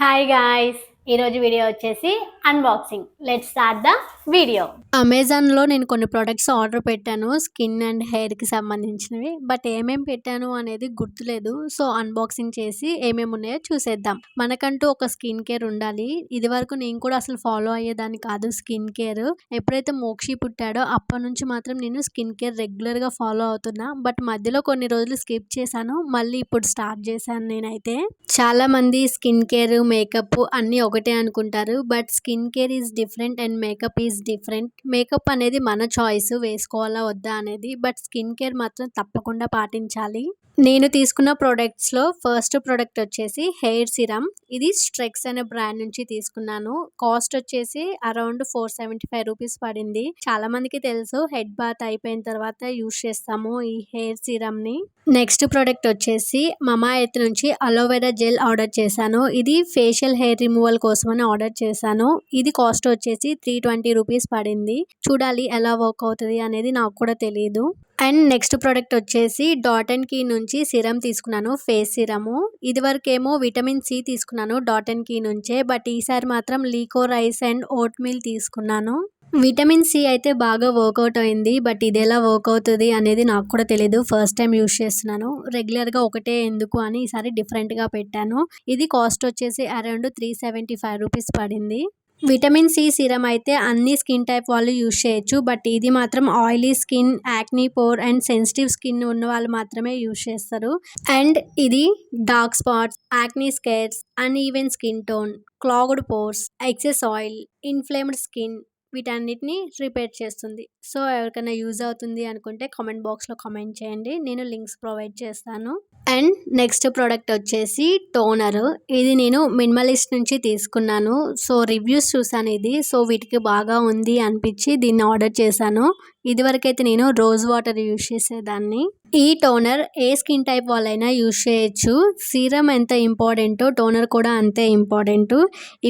Hi guys, ఈరోజు video వచ్చేసి unboxing. Let's start the video. అమెజాన్లో నేను కొన్ని ప్రొడక్ట్స్ ఆర్డర్ పెట్టాను, స్కిన్ అండ్ హెయిర్కి సంబంధించినవి. బట్ ఏమేమి పెట్టాను అనేది గుర్తులేదు. సో అన్బాక్సింగ్ చేసి ఏమేమి ఉన్నాయో చూసేద్దాం. మనకంటూ ఒక స్కిన్ కేర్ ఉండాలి. ఇది వరకు నేను కూడా అసలు ఫాలో అయ్యేదాన్ని కాదు స్కిన్ కేర్. ఎప్పుడైతే మోక్షి పుట్టాడో అప్పటి నుంచి మాత్రం నేను స్కిన్ కేర్ రెగ్యులర్గా ఫాలో అవుతున్నా. బట్ మధ్యలో కొన్ని రోజులు స్కిప్ చేశాను, మళ్ళీ ఇప్పుడు స్టార్ట్ చేశాను. నేనైతే చాలా మంది స్కిన్ కేర్, మేకప్ అన్నీ ఒకటే అనుకుంటారు. But skin care is different and makeup is different. Makeup అనేది మన చాయిస్, వేసుకోవాలా వద్దా అనేది. బట్ స్కిన్ కేర్ మాత్రం తప్పకుండా పాటించాలి. నేను తీసుకున్న ప్రోడక్ట్స్లో ఫస్ట్ ప్రోడక్ట్ వచ్చేసి హెయిర్ సిరమ్. ఇది స్ట్రెక్స్ అనే బ్రాండ్ నుంచి తీసుకున్నాను. కాస్ట్ వచ్చేసి అరౌండ్ 475 రూపీస్ పడింది. చాలా మందికి తెలుసు, హెడ్ బాత్ అయిపోయిన తర్వాత యూజ్ చేస్తాము ఈ హెయిర్ సిరమ్ ని. నెక్స్ట్ ప్రోడక్ట్ వచ్చేసి మమా ఎర్త్ నుంచి అలోవెరా జెల్ ఆర్డర్ చేశాను. ఇది ఫేషియల్ హెయిర్ రిమూవల్ కోసమని ఆర్డర్ చేశాను. ఇది కాస్ట్ వచ్చేసి 320 రూపీస్ పడింది. చూడాలి ఎలా వర్క్ అవుతుంది అనేది, నాకు కూడా తెలియదు. అండ్ నెక్స్ట్ ప్రోడక్ట్ వచ్చేసి డాట్ అండ్ కీ నుంచి సిరమ్ తీసుకున్నాను, ఫేస్ సిరము. ఇది వరకేమో విటమిన్ సి తీసుకున్నాను డాట్ అండ్ కీ నుంచే. బట్ ఈసారి మాత్రం లీకో రైస్ అండ్ ఓట్ మీల్ తీసుకున్నాను. విటమిన్ సి అయితే బాగా వర్కౌట్ అయింది. బట్ ఇది ఎలా వర్క్ అవుతుంది అనేది నాకు కూడా తెలియదు, ఫస్ట్ టైం యూజ్ చేస్తున్నాను. రెగ్యులర్గా ఒకటే ఎందుకు అని ఈసారి డిఫరెంట్గా పెట్టాను. ఇది కాస్ట్ వచ్చేసి అరౌండ్ 375 రూపీస్ పడింది. విటమిన్ సి సిరమ్ అయితే అన్ని స్కిన్ టైప్ వాళ్ళు యూజ్ చేయొచ్చు. బట్ ఇది మాత్రం oily skin, acne, pore and sensitive skin ఉన్న వాళ్ళు మాత్రమే యూజ్ చేస్తారు. అండ్ ఇది dark spots, acne scars, uneven skin tone, clogged pores, excess oil, inflamed skin వీటన్నిటిని రిపేర్ చేస్తుంది. సో ఎవరికైనా యూజ్ అవుతుంది అనుకుంటే కామెంట్ బాక్స్లో కామెంట్ చేయండి, నేను లింక్స్ ప్రొవైడ్ చేస్తాను. అండ్ నెక్స్ట్ ప్రోడక్ట్ వచ్చేసి టోనర్. ఇది నేను మినిమలిస్ట్ నుంచి తీసుకున్నాను. సో రివ్యూస్ చూసాను ఇది. సో వీటికి బాగా ఉంది అనిపించి దీన్ని ఆర్డర్ చేశాను. ఇదివరకైతే నేను రోజ్ వాటర్ యూజ్ చేసేదాన్ని. ఈ టోనర్ ఏ స్కిన్ టైప్ వాళ్ళైనా యూజ్ చేయొచ్చు. సీరం ఎంత ఇంపార్టెంటో టోనర్ కూడా అంతే ఇంపార్టెంట్.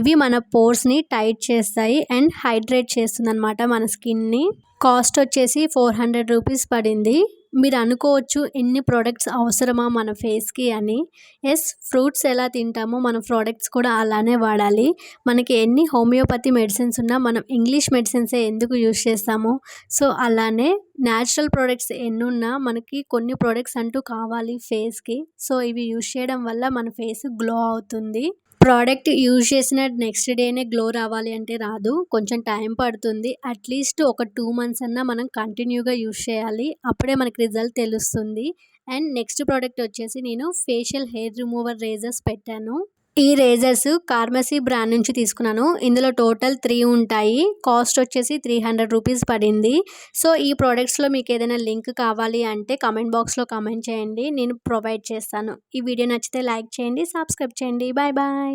ఇవి మన పోర్స్ని టైట్ చేస్తాయి అండ్ హైడ్రేట్ చేస్తుంది అనమాట మన స్కిన్ని. కాస్ట్ వచ్చేసి 400 రూపీస్ పడింది. మీరు అనుకోవచ్చు ఎన్ని ప్రోడక్ట్స్ అవసరమా మన ఫేస్కి అని. ఎస్, ఫ్రూట్స్ ఎలా తింటామో మన ప్రోడక్ట్స్ కూడా అలానే వాడాలి. మనకి ఎన్ని హోమియోపతి మెడిసిన్స్ ఉన్నా మనం ఇంగ్లీష్ మెడిసిన్సే ఎందుకు యూజ్ చేస్తాము. సో అలానే న్యాచురల్ ప్రోడక్ట్స్ ఎన్నున్నా మనకి కొన్ని ప్రోడక్ట్స్ అంటూ కావాలి ఫేస్కి. సో ఇవి యూజ్ చేయడం వల్ల మన ఫేస్ గ్లో అవుతుంది. ప్రోడక్ట్ యూజ్ చేసిన నెక్స్ట్ డేనే గ్లో రావాలి అంటే రాదు, కొంచెం టైం పడుతుంది. అట్లీస్ట్ ఒక 2 మంత్స్ అన్నా మనం కంటిన్యూగా యూజ్ చేయాలి, అప్పుడే మనకి రిజల్ట్ తెలుస్తుంది. అండ్ నెక్స్ట్ ప్రోడక్ట్ వచ్చేసి నేను ఫేషియల్ హెయిర్ రిమూవర్ రేజర్స్ పెట్టాను. ఈ రేజర్స్ కార్మసీ బ్రాండ్ నుంచి తీసుకున్నాను. ఇందులో టోటల్ 3 ఉంటాయి. కాస్ట్ వచ్చేసి 300 రూపీస్ పడింది. సో ఈ ప్రోడక్ట్స్లో మీకు ఏదైనా లింక్ కావాలి అంటే కామెంట్ బాక్స్లో కామెంట్ చేయండి, నేను ప్రొవైడ్ చేస్తాను. ఈ వీడియో నచ్చితే లైక్ చేయండి, సబ్స్క్రైబ్ చేయండి. Bye bye.